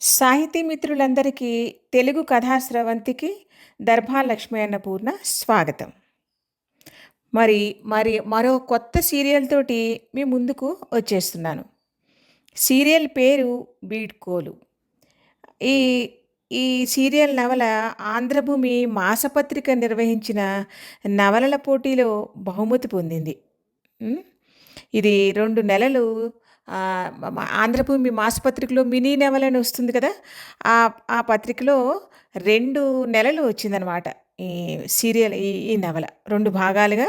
సాహితీ మిత్రులందరికీ తెలుగు కథా స్రవంతికి దర్భా లక్ష్మీ అన్నపూర్ణ స్వాగతం. మరి మరి మరో కొత్త సీరియల్ తోటి మీ ముందుకు వచ్చేస్తున్నాను. సీరియల్ పేరు 'బీడ్కోలు'. ఈ ఈ సీరియల్ నవల ఆంధ్రభూమి మాసపత్రిక నిర్వహించిన నవలల పోటీలో బహుమతి పొందింది. హ్మ్. ఇది 2 నెలలు ఆంధ్రభూమి మాసపత్రికలో మినీ నవల అని వస్తుంది కదా! ఆ ఆ పత్రికలో 2 నెలలు వచ్చిందనమాట. ఈ సీరియల్ ఈ నవల 2 భాగాలుగా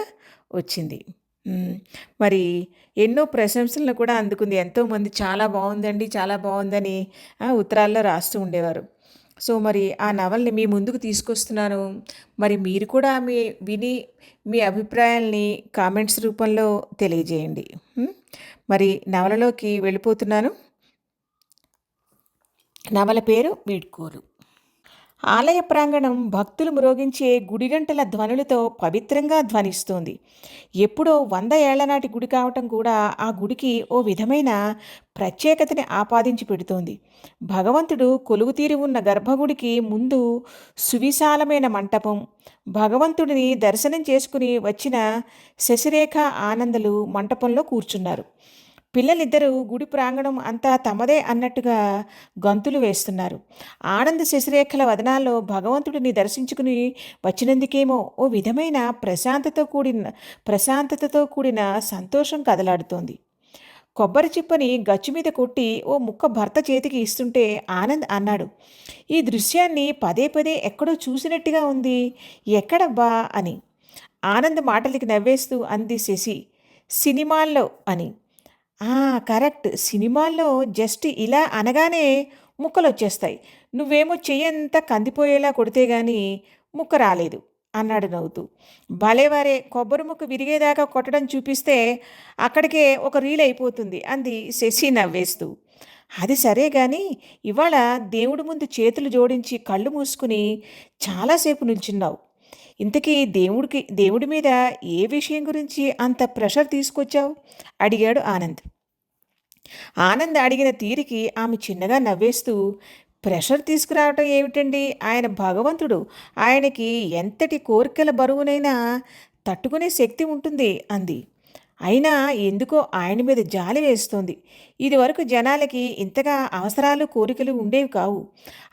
వచ్చింది. హ్మ్. మరి ఎన్నో ప్రశంసలను కూడా అందుకుంది. ఎంతోమంది చాలా బావుందండి, చాలా బావుందని ఉత్తరాల్లో రాస్తూ ఉండేవారు. సో, మరి ఆ నవలని మీ ముందుకు తీసుకొస్తున్నాను. మరి మీరు కూడా విని మీ అభిప్రాయాల్ని కామెంట్స్ రూపంలో తెలియజేయండి. హ్మ్. మరి నవలలోకి వెళ్ళిపోతున్నాను. నవల పేరు 'వీడ్కోలు'. ఆలయ ప్రాంగణం భక్తులు మ్రోగించే గుడిగంటల ధ్వనులతో పవిత్రంగా ధ్వనిస్తోంది. ఎప్పుడో 100 ఏళ్ల నాటి గుడి కావటం కూడా ఆ గుడికి ఓ విధమైన ప్రత్యేకతని ఆపాదించి పెడుతోంది. భగవంతుడు కొలువుతీరి ఉన్న గర్భగుడికి ముందు సువిశాలమైన మంటపం. భగవంతుడిని దర్శనం చేసుకుని వచ్చిన శశిరేఖ, ఆనందలు మంటపంలో కూర్చున్నారు. పిల్లలిద్దరూ గుడి ప్రాంగణం అంతా తమదే అన్నట్టుగా గంతులు వేస్తున్నారు. ఆనంద్ శశిరేఖల వదనాల్లో భగవంతుడిని దర్శించుకుని వచ్చినందుకేమో ఓ విధమైన ప్రశాంతతతో కూడిన సంతోషం కదలాడుతోంది. కొబ్బరి చిప్పని గచ్చు మీద కొట్టి ఓ ముక్క భర్త చేతికి ఇస్తుంటే ఆనంద్ అన్నాడు, "ఈ దృశ్యాన్ని పదే పదే ఎక్కడో చూసినట్టుగా ఉంది. ఎక్కడబ్బా?" అని. ఆనంద్ మాటలకి నవ్వేస్తూ అంది శశి, "సినిమాల్లో" అని. ఆ! కరెక్ట్. సినిమాల్లో జస్ట్ ఇలా అనగానే ముక్కలొచ్చేస్తాయి. నువ్వేమో చెయ్యంతా కందిపోయేలా కొడితే గానీ ముక్క రాలేదు అన్నాడు నవ్వుతూ. భలేవారే! కొబ్బరి ముక్క విరిగేదాకా కొట్టడం చూపిస్తే అక్కడికే ఒక రీల్ అయిపోతుంది అంది శశి నవ్వేస్తూ. అది సరే గాని ఇవాళ దేవుడి ముందు చేతులు జోడించి కళ్ళు మూసుకుని చాలాసేపు నిల్చున్నావు. ఇంతకీ దేవుడి మీద ఏ విషయం గురించి అంత ప్రెషర్ తీసుకొచ్చావు? అడిగాడు ఆనంద్. ఆనంద్ అడిగిన తీరికి ఆమె చిన్నగా నవ్వేస్తూ, ప్రెషర్ తీసుకురావటం ఏమిటండి? ఆయన భగవంతుడు. ఆయనకి ఎంతటి కోరికల బరువునైనా తట్టుకునే శక్తి ఉంటుంది అంది. అయినా ఎందుకో ఆయన మీద జాలి వేస్తోంది. ఇదివరకు జనాలకి ఇంతగా అవసరాలు, కోరికలు ఉండేవి కావు.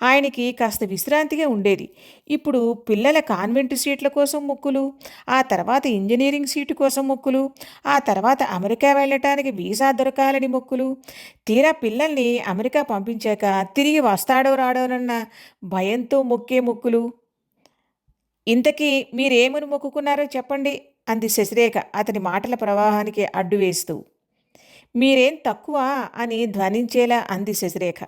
ఆయనకి కాస్త విశ్రాంతిగా ఉండేది. ఇప్పుడు పిల్లల కాన్వెంట్ సీట్ల కోసం మొక్కులు, ఆ తర్వాత ఇంజనీరింగ్ సీటు కోసం మొక్కులు, ఆ తర్వాత అమెరికా వెళ్ళటానికి వీసా దొరకాలని మొక్కులు. తీరా పిల్లల్ని అమెరికా పంపించాక తిరిగి వస్తాడో రాడోనన్న భయంతో మొక్కే మొక్కులు. ఇంతకీ మీరేమని మొక్కుకున్నారో చెప్పండి అంది శశిరేఖ అతని మాటల ప్రవాహానికి అడ్డు వేస్తూ. మీరేం తక్కువ అని ధ్వనించేలా అంది శశిరేఖ.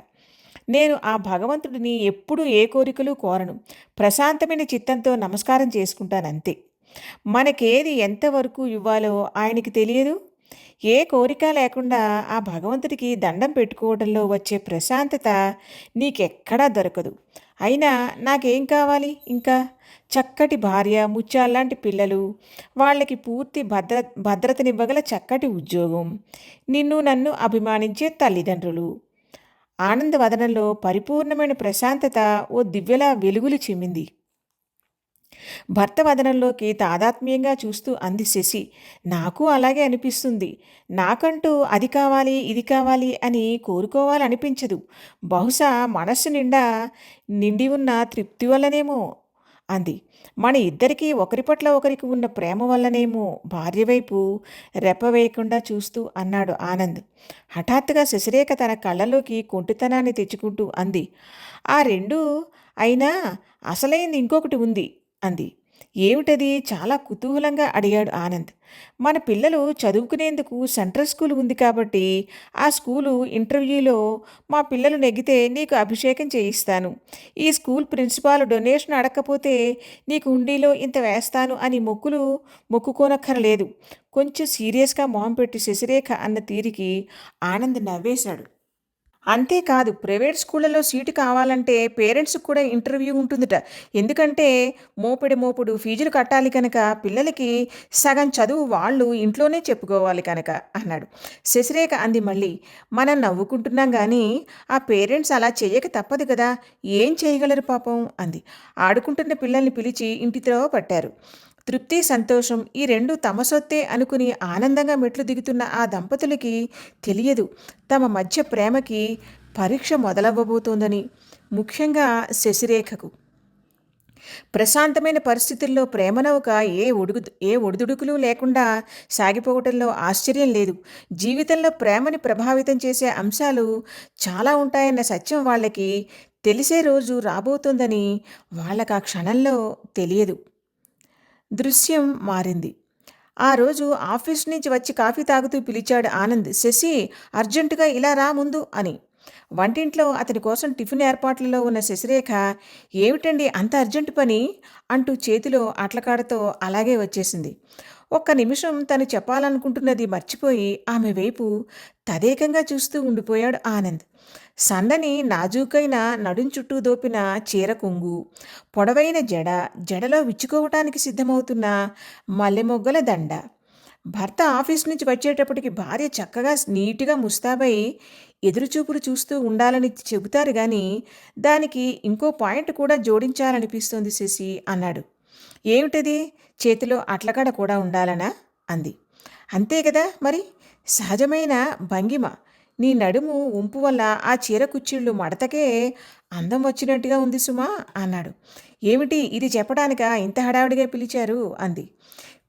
నేను ఆ భగవంతుడిని ఎప్పుడూ ఏ కోరికలు కోరను. ప్రశాంతమైన చిత్తంతో నమస్కారం చేసుకుంటానంతే. మనకేది ఎంతవరకు ఇవ్వాలో ఆయనకి తెలియదు. ఏ కోరిక లేకుండా ఆ భగవంతుడికి దండం పెట్టుకోవడంలో వచ్చే ప్రశాంతత నీకెక్కడా దొరకదు. అయినా నాకేం కావాలి ఇంకా? చక్కటి భార్య, ముత్యాల్లాంటి పిల్లలు, వాళ్ళకి పూర్తి భద్రతనివ్వగల చక్కటి ఉద్యోగం, నిన్ను నన్ను అభిమానించే తల్లిదండ్రులు. ఆనంద వదనంలో పరిపూర్ణమైన ప్రశాంతత ఓ దివ్యలా వెలుగులు చిమ్మింది. భర్త వదనంలోకి తాదాత్మ్యంగా చూస్తూ అంది శశి. నాకు అలాగే అనిపిస్తుంది. నాకంటూ అది కావాలి, ఇది కావాలి అని కోరుకోవాలనిపించదు. బహుశా మనస్సు నిండి ఉన్న తృప్తి వల్లనేమో అంది. మన ఇద్దరికీ ఒకరి పట్ల ఒకరికి ఉన్న ప్రేమ వల్లనేమో భార్య వైపు రెప్పవేయకుండా చూస్తూ అన్నాడు ఆనంద్. హఠాత్తుగా శశిరేఖ తన కళ్ళలోకి కొంటితనాన్ని తెచ్చుకుంటూ అంది, ఆ రెండు అయినా అసలైంది ఇంకొకటి ఉంది అంది. ఏమిటది? చాలా కుతూహలంగా అడిగాడు ఆనంద్. మన పిల్లలు చదువుకునేందుకు సెంట్రల్ స్కూల్ ఉంది కాబట్టి ఆ స్కూలు ఇంటర్వ్యూలో మా పిల్లలు నెగ్గితే నీకు అభిషేకం చేయిస్తాను. ఈ స్కూల్ ప్రిన్సిపాల్ డొనేషన్ అడగకపోతే నీకు హుండీలో ఇంత వేస్తాను అని మొక్కుకోనక్కరలేదు. కొంచెం సీరియస్గా మొహం పెట్టి శశిరేఖ అన్న తీరికి ఆనంద్ నవ్వేశాడు. అంతేకాదు ప్రైవేట్ స్కూళ్ళలో సీటు కావాలంటే పేరెంట్స్‌కి కూడా ఇంటర్వ్యూ ఉంటుందట. ఎందుకంటే మోపుడు ఫీజులు కట్టాలి కనుక పిల్లలకి సగం చదువు వాళ్ళు ఇంట్లోనే చెప్పుకోవాలి కనుక అన్నాడు. శశిరేఖ అంది మళ్ళీ. మనం నవ్వుకుంటున్నాం గానీ ఆ పేరెంట్స్ అలా చెయ్యక తప్పదు కదా! ఏం చేయగలరు పాపం అంది. ఆడుకుంటున్న పిల్లల్ని పిలిచి ఇంటి త్రోవ పట్టారు. తృప్తి, సంతోషం ఈ 2 తమ సొత్తే అనుకుని ఆనందంగా మెట్లు దిగుతున్న ఆ దంపతులకి తెలియదు తమ మధ్య ప్రేమకి పరీక్ష మొదలవ్వబోతోందని. ముఖ్యంగా శశిరేఖకు. ప్రశాంతమైన పరిస్థితుల్లో ప్రేమనౌక ఏ ఒడిదుడుకులు లేకుండా సాగిపోవటంలో ఆశ్చర్యం లేదు. జీవితంలో ప్రేమని ప్రభావితం చేసే అంశాలు చాలా ఉంటాయన్న సత్యం వాళ్ళకి తెలిసే రోజు రాబోతోందని వాళ్ళకి ఆ క్షణంలో తెలియదు. దృశ్యం మారింది. ఆ రోజు ఆఫీస్ నుంచి వచ్చి కాఫీ తాగుతూ పిలిచాడు ఆనంద్. శశి, అర్జెంటుగా ఇలా రా ముందు అని. వంటింట్లో అతని కోసం టిఫిన్ ఏర్పాట్లలో ఉన్న శశిరేఖ, ఏమిటండి అంత అర్జెంటు పని అంటూ చేతిలో అట్లకాడతో అలాగే వచ్చేసింది. ఒక్క నిమిషం తను చెప్పాలనుకుంటున్నది మర్చిపోయి ఆమె వైపు తదేకంగా చూస్తూ ఉండిపోయాడు ఆనంద్. సన్నని నాజూకైన నడుం చుట్టూ దోపిన చీర కొంగు, పొడవైన జడలో విచ్చుకోవటానికి సిద్ధమవుతున్న మల్లెమొగ్గల దండ. భర్త ఆఫీస్ నుంచి వచ్చేటప్పటికి భార్య చక్కగా నీటుగా ముస్తాబై ఎదురుచూపులు చూస్తూ ఉండాలని చెబుతారు గాని దానికి ఇంకో పాయింట్ కూడా జోడించాలనిపిస్తోంది శశి అన్నాడు. ఏమిటది? చేతిలో అట్లకాడ కూడా ఉండాలనా అంది. అంతే కదా మరి, సహజమైన భంగిమ. నీ నడుము ఉంపు వల్ల ఆ చీర కుచ్చిళ్ళు మడతకే అందం వచ్చినట్టుగా ఉంది సుమా అన్నాడు. ఏమిటి ఇది చెప్పడానికా ఇంత హడావిడిగా పిలిచారు అంది.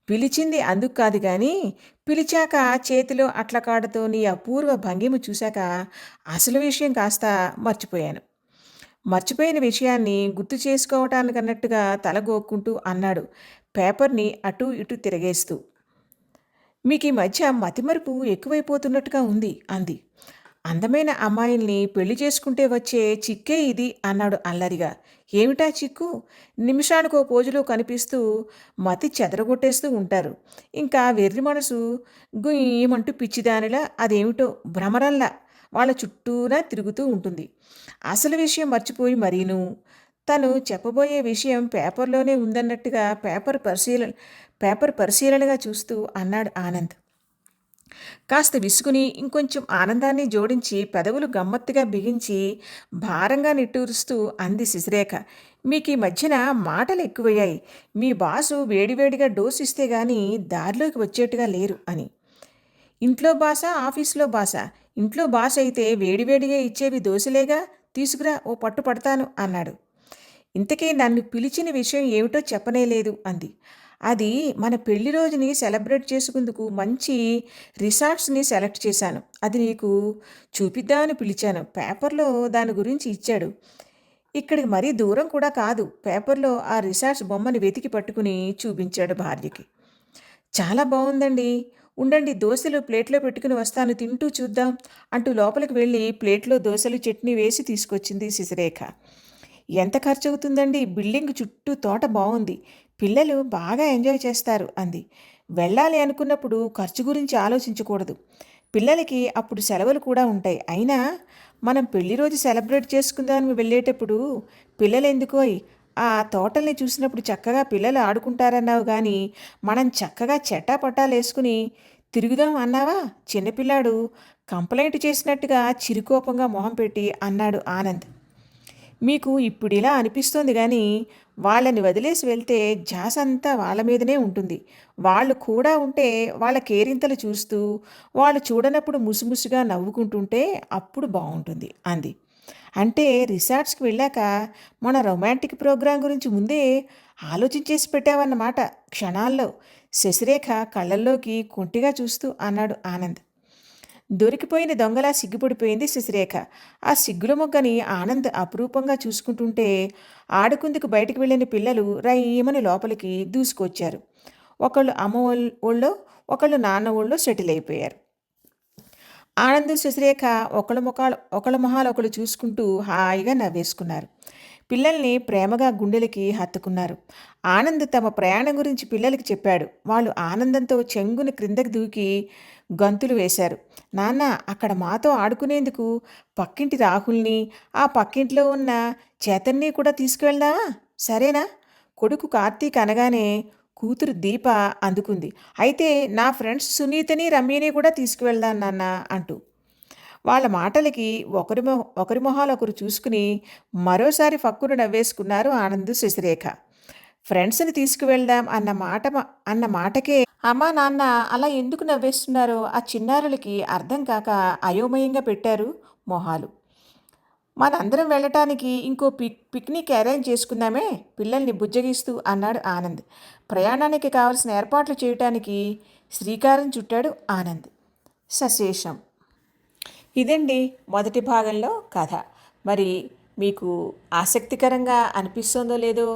పిలిచింది అందుకు కాదు గాని పిలిచాక చేతిలో అట్లకాడతో నీ అపూర్వ భంగిమ చూశాక అసలు విషయం కాస్త మర్చిపోయాను. మర్చిపోయిన విషయాన్ని గుర్తు చేసుకోవటానికన్నట్టుగా తలగోక్కుంటూ అన్నాడు పేపర్ని అటూ ఇటూ తిరగేస్తూ. మీకు ఈ మధ్య మతిమరుపు ఎక్కువైపోతున్నట్టుగా ఉంది అంది. అందమైన అమ్మాయిల్ని పెళ్లి చేసుకుంటే వచ్చే చిక్కే ఇది అన్నాడు అల్లరిగా. ఏమిటా చిక్కు? నిమిషానికో పోజులో కనిపిస్తూ మతి చెదరగొట్టేస్తూ ఉంటారు. ఇంకా వెర్రి మనసు గుయ్యమంటూ పిచ్చిదానిలా అదేమిటో భ్రమరంలా వాళ్ళ చుట్టూరా తిరుగుతూ ఉంటుంది. అసలు విషయం మర్చిపోయి మరీను తను చెప్పబోయే విషయం పేపర్లోనే ఉందన్నట్టుగా పేపర్ పరిశీలనగా చూస్తూ అన్నాడు ఆనంద్. కాస్త విసుగుని ఇంకొంచెం ఆనందాన్ని జోడించి పెదవులు గమ్మత్తుగా బిగించి భారంగా నిట్టూరుస్తూ అంది శశిరేఖ. మీకు ఈ మధ్యన మాటలు ఎక్కువయ్యాయి. మీ బాసు వేడివేడిగా డోసు ఇస్తే గాని దారిలోకి వచ్చేట్టుగా లేరు అని. ఇంట్లో బాస, ఆఫీసులో బాస. ఇంట్లో బాస్ అయితే వేడివేడిగా ఇచ్చేవి దోశలేగా, తీసుకురా ఓ పట్టు పడతాను అన్నాడు. ఇంతకీ నన్ను పిలిచిన విషయం ఏమిటో చెప్పనేలేదు అంది. అది మన పెళ్లి రోజుని సెలబ్రేట్ చేసుకుందుకు మంచి రిసార్ట్స్ని సెలెక్ట్ చేశాను. అది నీకు చూపిద్దామని పిలిచాను. పేపర్లో దాని గురించి ఇచ్చాడు. ఇక్కడికి మరీ దూరం కూడా కాదు. పేపర్లో ఆ రిసార్ట్స్ బొమ్మని వెతికి పట్టుకుని చూపించాడు భార్యకి. చాలా బాగుందండి. ఉండండి దోశలు ప్లేట్లో పెట్టుకుని వస్తాను, తింటూ చూద్దాం అంటూ లోపలికి వెళ్ళి ప్లేట్లో దోశలు చట్నీ వేసి తీసుకొచ్చింది శశిరేఖ. ఎంత ఖర్చు అవుతుందండి? బిల్డింగ్ చుట్టూ తోట బాగుంది. పిల్లలు బాగా ఎంజాయ్ చేస్తారు అంది. వెళ్ళాలి అనుకున్నప్పుడు ఖర్చు గురించి ఆలోచించకూడదు. పిల్లలకి అప్పుడు సెలవులు కూడా ఉంటాయి. అయినా మనం పెళ్లి రోజు సెలబ్రేట్ చేసుకుందామని వెళ్ళేటప్పుడు పిల్లలెందుకోయ్? ఆ తోటల్ని చూసినప్పుడు చక్కగా పిల్లలు ఆడుకుంటారన్నావు కానీ మనం చక్కగా చెట్టాపట్టాలేసుకుని తిరుగుదాం అన్నావా? చిన్నపిల్లాడు కంప్లైంట్ చేసినట్టుగా చిరుకోపంగా మొహం పెట్టి అన్నాడు ఆనంద్. మీకు ఇప్పుడిలా అనిపిస్తోంది కానీ వాళ్ళని వదిలేసి వెళ్తే ధ్యాస అంతా వాళ్ళ మీదనే ఉంటుంది. వాళ్ళు కూడా ఉంటే వాళ్ళ కేరింతలు చూస్తూ వాళ్ళు చూడనప్పుడు ముసిముసిగా నవ్వుకుంటుంటే అప్పుడు బాగుంటుంది అంది. అంటే రిసార్ట్స్కి వెళ్ళాక మన రొమాంటిక్ ప్రోగ్రాం గురించి ముందే ఆలోచించేసి పెట్టావన్నమాట క్షణాల్లో. శశిరేఖ కళ్ళల్లోకి కొంటిగా చూస్తూ అన్నాడు ఆనంద్. దొరికిపోయిన దొంగలా సిగ్గుపడిపోయింది శశిరేఖ. ఆ సిగ్గుల మొగ్గని ఆనంద్ అపురూపంగా చూసుకుంటుంటే ఆడుకుందుకు బయటికి వెళ్ళిన పిల్లలు రయ్యమని లోపలికి దూసుకొచ్చారు. ఒకళ్ళు అమ్మ ఒళ్ళో, ఒకళ్ళు నాన్న ఒళ్ళో సెటిల్ అయిపోయారు. ఆనంద్, శశిరేఖ ఒకళ్ళ మొహాలు ఒకళ్ళు చూసుకుంటూ హాయిగా నవ్వేసుకున్నారు. పిల్లల్ని ప్రేమగా గుండెలకి హత్తుకున్నారు. ఆనంద్ తమ ప్రయాణం గురించి పిల్లలకి చెప్పాడు. వాళ్ళు ఆనందంతో చెంగుని క్రిందకి దూకి గంతులు వేశారు. నాన్న, అక్కడ మాతో ఆడుకునేందుకు పక్కింటి రాహుల్ని, ఆ పక్కింట్లో ఉన్న చేతన్ని కూడా తీసుకువెళ్దామా? సరేనా? కొడుకు కార్తీక్ అనగానే కూతురు దీప అందుకుంది. అయితే నా ఫ్రెండ్స్ సునీతని, రమ్యని కూడా తీసుకువెళ్దాం నాన్న అంటూ. వాళ్ళ మాటలకి ఒకరి మొహాలు ఒకరు చూసుకుని మరోసారి ఫక్కున నవ్వేసుకున్నారు ఆనంద్, శశిరేఖ. ఫ్రెండ్స్‌ని తీసుకువెళ్దాం అన్న మాటకే అమ్మా, నాన్న అలా ఎందుకు నవ్వేస్తున్నారో ఆ చిన్నారులకి అర్థం కాక అయోమయంగా పెట్టారు మొహాలు. మనందరం వెళ్ళటానికి ఇంకో పిక్నిక్ అరేంజ్ చేసుకుందామే, పిల్లల్ని బుజ్జగిస్తూ అన్నాడు ఆనంద్. ప్రయాణానికి కావలసిన ఏర్పాట్లు చేయటానికి శ్రీకారం చుట్టాడు ఆనంద్. సశేషం. ఇదండి మొదటి భాగంలో కథ. మరి మీకు ఆసక్తికరంగా అనిపిస్తుందో లేదో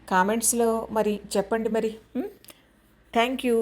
కామెంట్స్లో మరి చెప్పండి మరి. Thank you.